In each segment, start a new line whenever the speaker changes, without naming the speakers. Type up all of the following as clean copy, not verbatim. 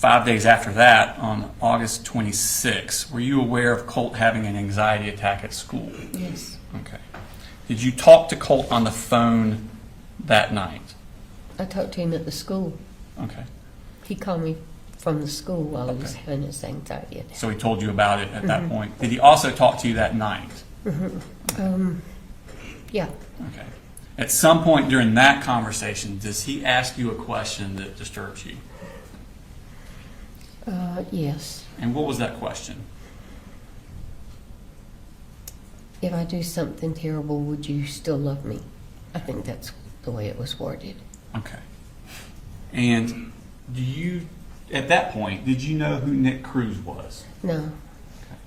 5 days after that, on August 26, were you aware of Colt having an anxiety attack at school?
Yes.
Okay. Did you talk to Colt on the phone that night?
I talked to him at the school.
Okay.
He called me from the school while he was having his anxiety attack.
So he told you about it at that point. Did he also talk to you that night?
Yeah.
Okay. At some point during that conversation, does he ask you a question that disturbs you?
Yes.
And what was that question?
If I do something terrible, would you still love me? I think that's the way it was worded.
Okay. And do you, at that point, did you know who Nick Cruz was?
No,
Okay.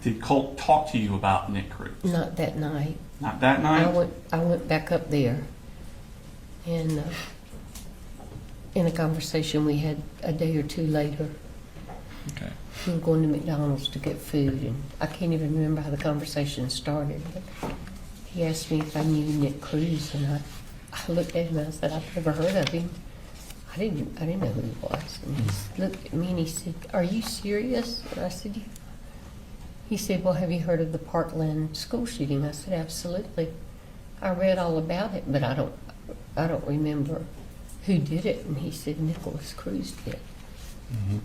Did Colt talk to you about Nick Cruz?
not that night.
Not that night?
I went back up there, and in a conversation we had a day or two later,
Okay.
we were going to McDonald's to get food, and I can't even remember how the conversation started, but he asked me if I knew Nick Cruz, and I looked at him and I said, I've never heard of him. I didn't know who he was. And he looked at me and he said, are you serious? And I said, yeah. He said, well, have you heard of the Parkland school shooting? I said, absolutely. I read all about it, but I don't remember who did it. And he said, Nicholas Cruz did.
Mm-hmm.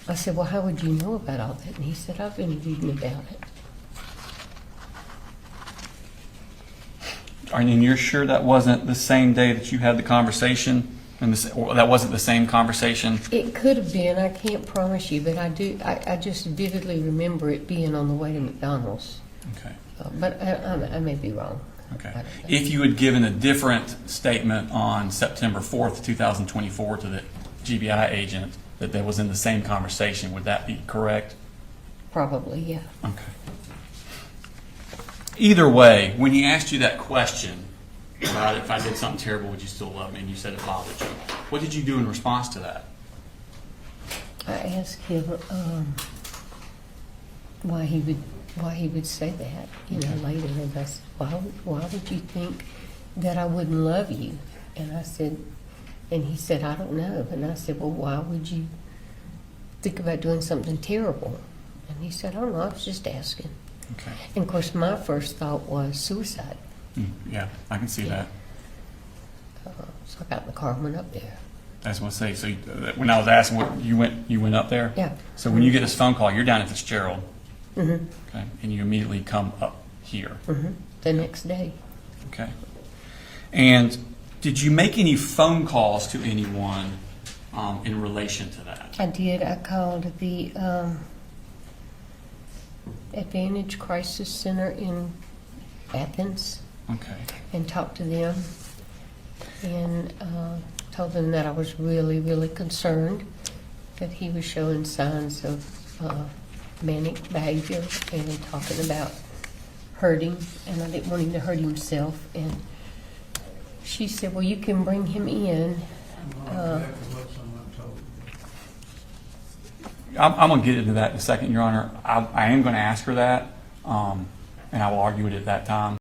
I said, well, how would you know about all that? And he said, I've been reading about it.
And you're sure that wasn't the same day that you had the conversation? And or that wasn't the same conversation?
It could have been. I can't promise you, but I do. I just vividly remember it being on the way to McDonald's.
Okay.
But I may be wrong.
Okay.
I don't know.
If you had given a different statement on September 4th, 2024 to the GBI agent that was in the same conversation, would that be correct?
Probably, yeah.
Okay. Either way, when he asked you that question about if I did something terrible, would you still love me? And you said it bothered you. What did you do in response to that?
I asked him why he would say that, later, and I said, why would you think that I wouldn't love you? And I said, and he said, I don't know. And I said, well, why would you think about doing something terrible? And he said, I don't know, I was just asking.
Okay.
And of course, my first thought was suicide.
Yeah, I can see that.
So I got in the car and went up there.
I was going to say, so when I was asking, what you went up there?
Yeah.
So when you get this phone call, you're down at Fitzgerald,
Mm-hmm.
okay, and you immediately come up here.
Mm-hmm. The next day.
Okay. And did you make any phone calls to anyone in relation to that?
I did. I called the Advantage Crisis Center in Athens
Okay.
and talked to them and told them that I was really, really concerned that he was showing signs of manic behavior and talking about hurting, and I didn't want him to hurt himself. And she said, well, you can bring him in.
I'm going to get into that in a second, Your Honor. I am going to ask her that, and I will argue it at that time.